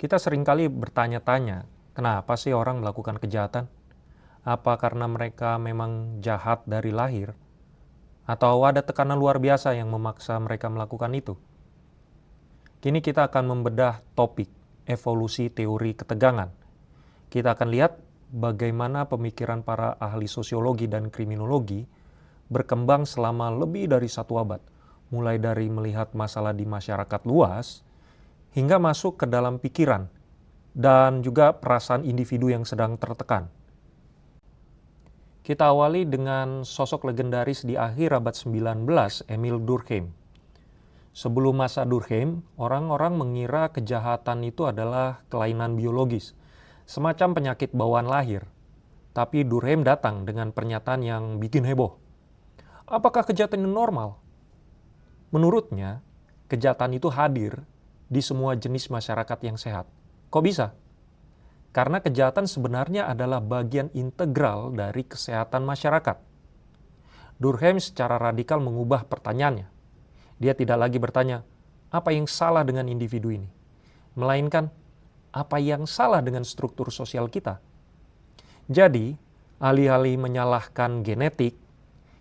Kita seringkali bertanya-tanya, kenapa sih orang melakukan kejahatan? Apa karena mereka memang jahat dari lahir? Atau ada tekanan luar biasa yang memaksa mereka melakukan itu? Kini kita akan membedah topik evolusi teori ketegangan. Kita akan lihat bagaimana pemikiran para ahli sosiologi dan kriminologi berkembang selama lebih dari 1 abad, mulai dari melihat masalah di masyarakat luas hingga masuk ke dalam pikiran dan juga perasaan individu yang sedang tertekan. Kita awali dengan sosok legendaris di akhir abad 19, Emil Durkheim. Sebelum masa Durkheim, orang-orang mengira kejahatan itu adalah kelainan biologis, semacam penyakit bawaan lahir. Tapi Durkheim datang dengan pernyataan yang bikin heboh. Apakah kejahatan itu normal? Menurutnya, kejahatan itu hadir di semua jenis masyarakat yang sehat. Kok bisa? Karena kejahatan sebenarnya adalah bagian integral dari kesehatan masyarakat. Durkheim secara radikal mengubah pertanyaannya. Dia tidak lagi bertanya, apa yang salah dengan individu ini? Melainkan, apa yang salah dengan struktur sosial kita? Jadi, alih-alih menyalahkan genetik,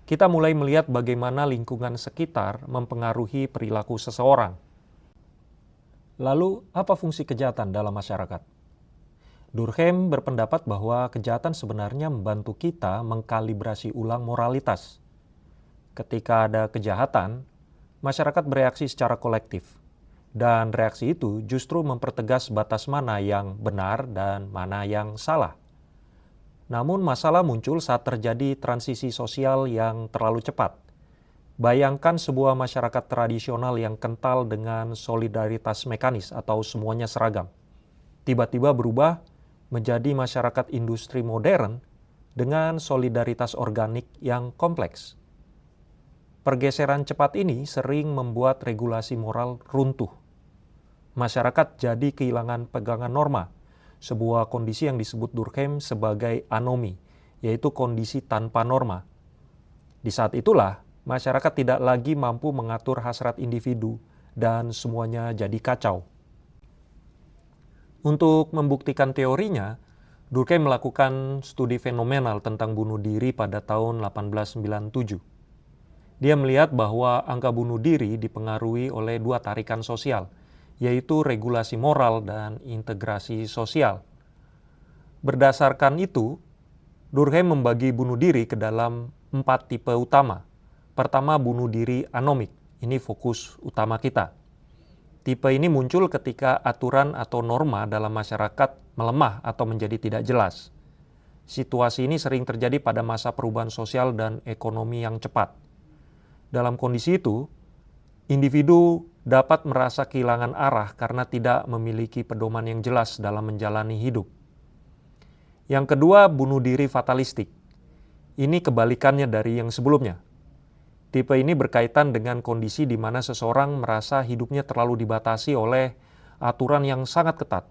kita mulai melihat bagaimana lingkungan sekitar mempengaruhi perilaku seseorang. Lalu, apa fungsi kejahatan dalam masyarakat? Durkheim berpendapat bahwa kejahatan sebenarnya membantu kita mengkalibrasi ulang moralitas. Ketika ada kejahatan, masyarakat bereaksi secara kolektif. Dan reaksi itu justru mempertegas batas mana yang benar dan mana yang salah. Namun masalah muncul saat terjadi transisi sosial yang terlalu cepat. Bayangkan sebuah masyarakat tradisional yang kental dengan solidaritas mekanis atau semuanya seragam. Tiba-tiba berubah menjadi masyarakat industri modern dengan solidaritas organik yang kompleks. Pergeseran cepat ini sering membuat regulasi moral runtuh. Masyarakat jadi kehilangan pegangan norma, sebuah kondisi yang disebut Durkheim sebagai anomi, yaitu kondisi tanpa norma. Di saat itulah, masyarakat tidak lagi mampu mengatur hasrat individu dan semuanya jadi kacau. Untuk membuktikan teorinya, Durkheim melakukan studi fenomenal tentang bunuh diri pada tahun 1897. Dia melihat bahwa angka bunuh diri dipengaruhi oleh 2 tarikan sosial, yaitu regulasi moral dan integrasi sosial. Berdasarkan itu, Durkheim membagi bunuh diri ke dalam 4 tipe utama. Pertama, bunuh diri anomik. Ini fokus utama kita. Tipe ini muncul ketika aturan atau norma dalam masyarakat melemah atau menjadi tidak jelas. Situasi ini sering terjadi pada masa perubahan sosial dan ekonomi yang cepat. Dalam kondisi itu, individu dapat merasa kehilangan arah karena tidak memiliki pedoman yang jelas dalam menjalani hidup. Yang kedua, bunuh diri fatalistik. Ini kebalikannya dari yang sebelumnya. Tipe ini berkaitan dengan kondisi di mana seseorang merasa hidupnya terlalu dibatasi oleh aturan yang sangat ketat.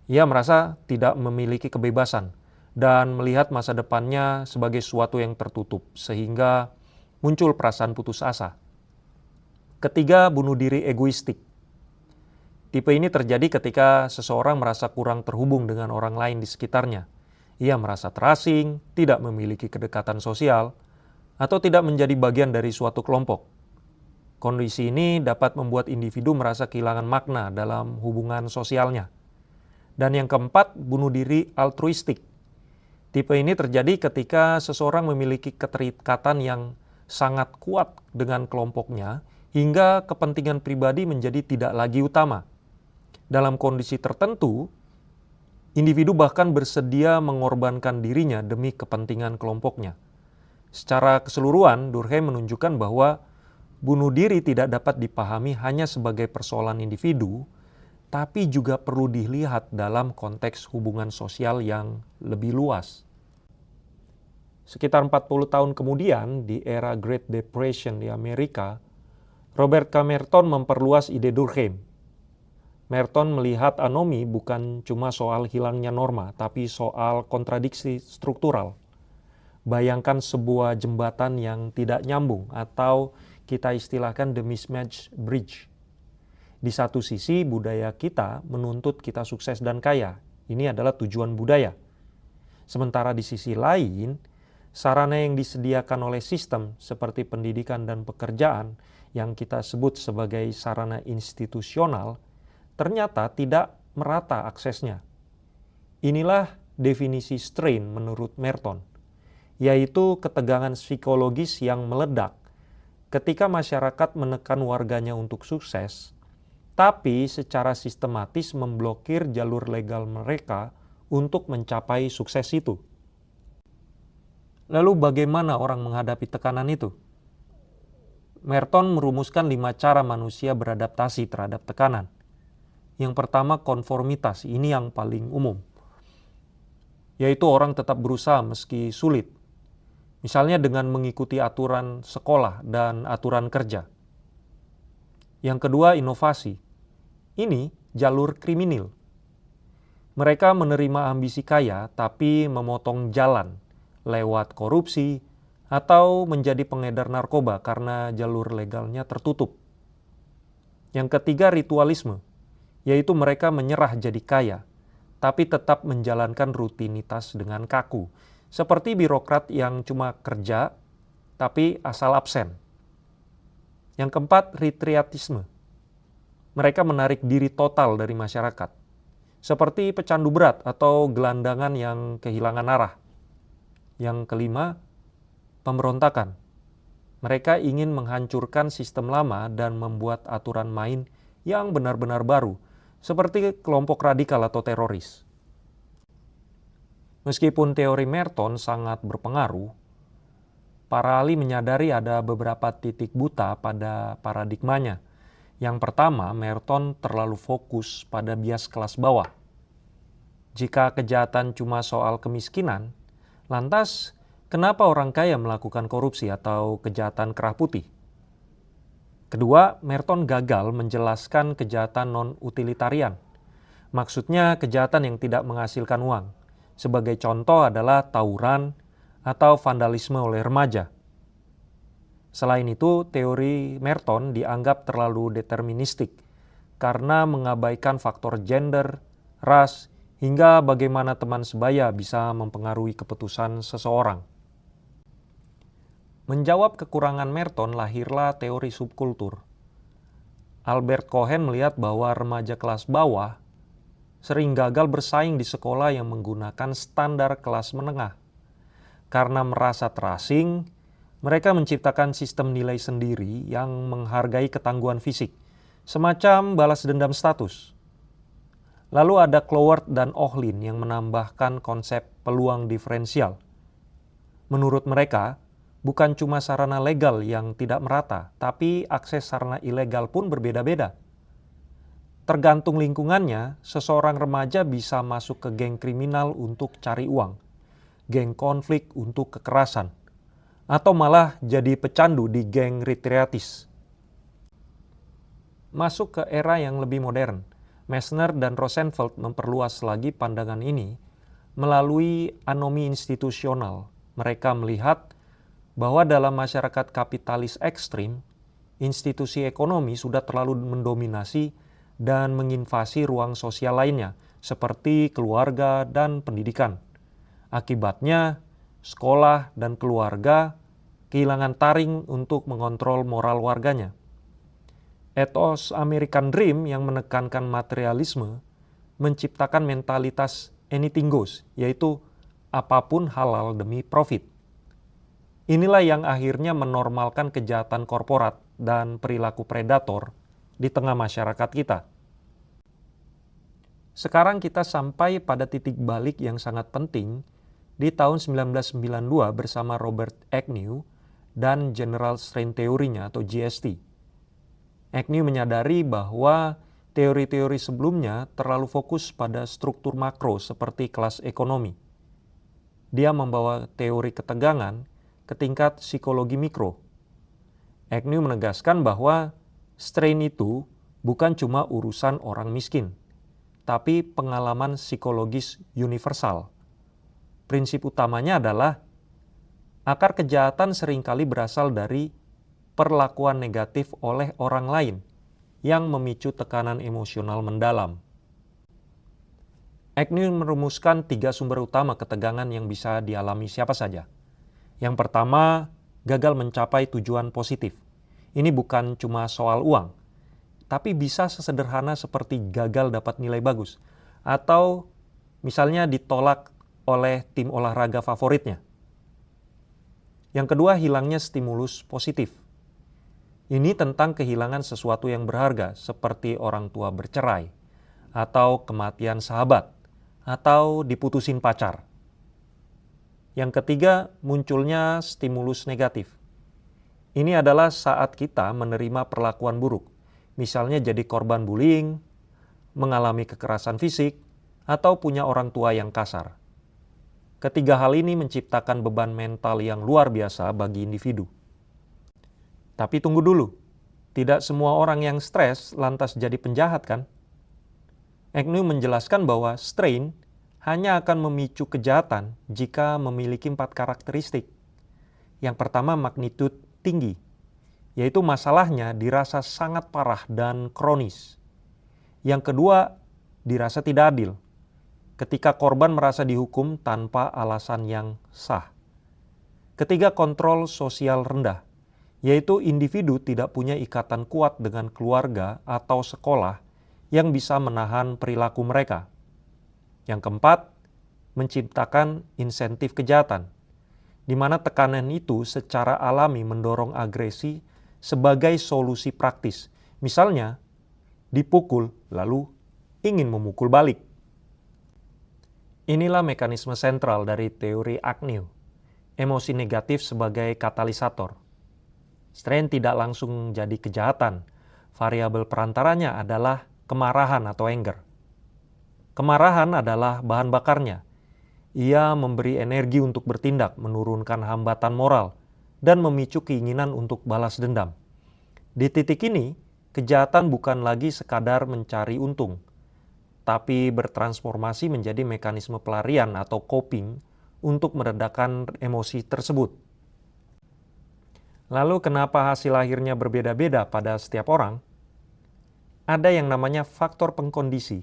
Ia merasa tidak memiliki kebebasan dan melihat masa depannya sebagai sesuatu yang tertutup, sehingga muncul perasaan putus asa. Ketiga, bunuh diri egoistik. Tipe ini terjadi ketika seseorang merasa kurang terhubung dengan orang lain di sekitarnya. Ia merasa terasing, tidak memiliki kedekatan sosial, atau tidak menjadi bagian dari suatu kelompok. Kondisi ini dapat membuat individu merasa kehilangan makna dalam hubungan sosialnya. Dan yang keempat, bunuh diri altruistik. Tipe ini terjadi ketika seseorang memiliki keterikatan yang sangat kuat dengan kelompoknya hingga kepentingan pribadi menjadi tidak lagi utama. Dalam kondisi tertentu, individu bahkan bersedia mengorbankan dirinya demi kepentingan kelompoknya. Secara keseluruhan, Durkheim menunjukkan bahwa bunuh diri tidak dapat dipahami hanya sebagai persoalan individu, tapi juga perlu dilihat dalam konteks hubungan sosial yang lebih luas. Sekitar 40 tahun kemudian, di era Great Depression di Amerika, Robert K. Merton memperluas ide Durkheim. Merton melihat anomi bukan cuma soal hilangnya norma, tapi soal kontradiksi struktural. Bayangkan sebuah jembatan yang tidak nyambung atau kita istilahkan the mismatch bridge. Di satu sisi, budaya kita menuntut kita sukses dan kaya. Ini adalah tujuan budaya. Sementara di sisi lain, sarana yang disediakan oleh sistem seperti pendidikan dan pekerjaan yang kita sebut sebagai sarana institusional ternyata tidak merata aksesnya. Inilah definisi strain menurut Merton, yaitu ketegangan psikologis yang meledak ketika masyarakat menekan warganya untuk sukses, tapi secara sistematis memblokir jalur legal mereka untuk mencapai sukses itu. Lalu bagaimana orang menghadapi tekanan itu? Merton merumuskan 5 cara manusia beradaptasi terhadap tekanan. Yang pertama, konformitas. Ini yang paling umum, yaitu orang tetap berusaha meski sulit. Misalnya dengan mengikuti aturan sekolah dan aturan kerja. Yang kedua, inovasi. Ini jalur kriminal. Mereka menerima ambisi kaya tapi memotong jalan lewat korupsi atau menjadi pengedar narkoba karena jalur legalnya tertutup. Yang ketiga, ritualisme, yaitu mereka menyerah jadi kaya tapi tetap menjalankan rutinitas dengan kaku, seperti birokrat yang cuma kerja tapi asal absen. Yang keempat, retriatisme. Mereka menarik diri total dari masyarakat, seperti pecandu berat atau gelandangan yang kehilangan arah. Yang kelima, pemberontakan. Mereka ingin menghancurkan sistem lama dan membuat aturan main yang benar-benar baru, seperti kelompok radikal atau teroris. Meskipun teori Merton sangat berpengaruh, para ahli menyadari ada beberapa titik buta pada paradigmanya. Yang pertama, Merton terlalu fokus pada bias kelas bawah. Jika kejahatan cuma soal kemiskinan, lantas kenapa orang kaya melakukan korupsi atau kejahatan kerah putih? Kedua, Merton gagal menjelaskan kejahatan non-utilitarian. Maksudnya kejahatan yang tidak menghasilkan uang. Sebagai contoh adalah tawuran atau vandalisme oleh remaja. Selain itu, teori Merton dianggap terlalu deterministik karena mengabaikan faktor gender, ras, hingga bagaimana teman sebaya bisa mempengaruhi keputusan seseorang. Menjawab kekurangan Merton, lahirlah teori subkultur. Albert Cohen melihat bahwa remaja kelas bawah sering gagal bersaing di sekolah yang menggunakan standar kelas menengah. Karena merasa terasing, mereka menciptakan sistem nilai sendiri yang menghargai ketangguhan fisik, semacam balas dendam status. Lalu ada Cloward dan Ohlin yang menambahkan konsep peluang diferensial. Menurut mereka, bukan cuma sarana legal yang tidak merata, tapi akses sarana ilegal pun berbeda-beda. Tergantung lingkungannya, seseorang remaja bisa masuk ke geng kriminal untuk cari uang, geng konflik untuk kekerasan, atau malah jadi pecandu di geng retriatis. Masuk ke era yang lebih modern, Messner dan Rosenfeld memperluas lagi pandangan ini melalui anomi institusional. Mereka melihat bahwa dalam masyarakat kapitalis ekstrim, institusi ekonomi sudah terlalu mendominasi dan menginvasi ruang sosial lainnya, seperti keluarga dan pendidikan. Akibatnya, sekolah dan keluarga kehilangan taring untuk mengontrol moral warganya. Ethos American Dream yang menekankan materialisme menciptakan mentalitas anything goes, yaitu apapun halal demi profit. Inilah yang akhirnya menormalkan kejahatan korporat dan perilaku predator di tengah masyarakat kita. Sekarang kita sampai pada titik balik yang sangat penting di tahun 1992 bersama Robert Agnew dan General Strain Theory-nya atau GST. Agnew menyadari bahwa teori-teori sebelumnya terlalu fokus pada struktur makro seperti kelas ekonomi. Dia membawa teori ketegangan ke tingkat psikologi mikro. Agnew menegaskan bahwa strain itu bukan cuma urusan orang miskin, tapi pengalaman psikologis universal. Prinsip utamanya adalah akar kejahatan seringkali berasal dari perlakuan negatif oleh orang lain yang memicu tekanan emosional mendalam. Agnew merumuskan 3 sumber utama ketegangan yang bisa dialami siapa saja. Yang pertama, gagal mencapai tujuan positif. Ini bukan cuma soal uang, tapi bisa sesederhana seperti gagal dapat nilai bagus, atau misalnya ditolak oleh tim olahraga favoritnya. Yang kedua, hilangnya stimulus positif. Ini tentang kehilangan sesuatu yang berharga, seperti orang tua bercerai, atau kematian sahabat, atau diputusin pacar. Yang ketiga, munculnya stimulus negatif. Ini adalah saat kita menerima perlakuan buruk, misalnya jadi korban bullying, mengalami kekerasan fisik, atau punya orang tua yang kasar. Ketiga hal ini menciptakan beban mental yang luar biasa bagi individu. Tapi tunggu dulu, tidak semua orang yang stres lantas jadi penjahat kan? Agnew menjelaskan bahwa strain hanya akan memicu kejahatan jika memiliki 4 karakteristik. Yang pertama, magnitude tinggi, yaitu masalahnya dirasa sangat parah dan kronis. Yang kedua, dirasa tidak adil, ketika korban merasa dihukum tanpa alasan yang sah. Ketiga, kontrol sosial rendah, yaitu individu tidak punya ikatan kuat dengan keluarga atau sekolah yang bisa menahan perilaku mereka. Yang keempat, menciptakan insentif kejahatan, di mana tekanan itu secara alami mendorong agresi sebagai solusi praktis. Misalnya, dipukul lalu ingin memukul balik. Inilah mekanisme sentral dari teori Agnew, emosi negatif sebagai katalisator. Strain tidak langsung jadi kejahatan, variabel perantaranya adalah kemarahan atau anger. Kemarahan adalah bahan bakarnya. Ia memberi energi untuk bertindak, menurunkan hambatan moral, dan memicu keinginan untuk balas dendam. Di titik ini, kejahatan bukan lagi sekadar mencari untung, tapi bertransformasi menjadi mekanisme pelarian atau coping untuk meredakan emosi tersebut. Lalu kenapa hasil akhirnya berbeda-beda pada setiap orang? Ada yang namanya faktor pengkondisi.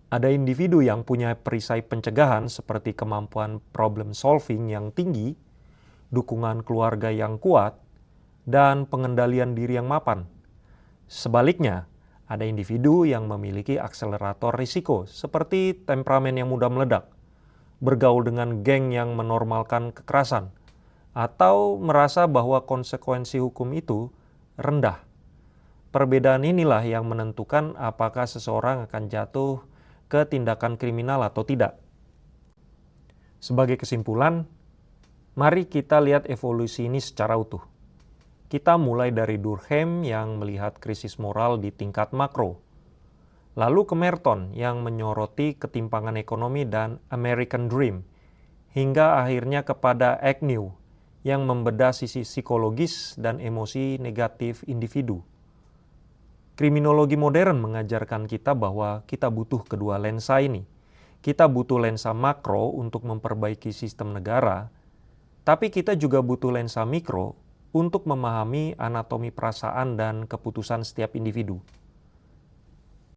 Ada individu yang punya perisai pencegahan seperti kemampuan problem solving yang tinggi, dukungan keluarga yang kuat, dan pengendalian diri yang mapan. Sebaliknya, ada individu yang memiliki akselerator risiko seperti temperamen yang mudah meledak, bergaul dengan geng yang menormalkan kekerasan, atau merasa bahwa konsekuensi hukum itu rendah. Perbedaan inilah yang menentukan apakah seseorang akan jatuh ke tindakan kriminal atau tidak. Sebagai kesimpulan, mari kita lihat evolusi ini secara utuh. Kita mulai dari Durkheim yang melihat krisis moral di tingkat makro, lalu ke Merton yang menyoroti ketimpangan ekonomi dan American Dream, hingga akhirnya kepada Agnew yang membedah sisi psikologis dan emosi negatif individu. Kriminologi modern mengajarkan kita bahwa kita butuh kedua lensa ini. Kita butuh lensa makro untuk memperbaiki sistem negara, tapi kita juga butuh lensa mikro untuk memahami anatomi perasaan dan keputusan setiap individu.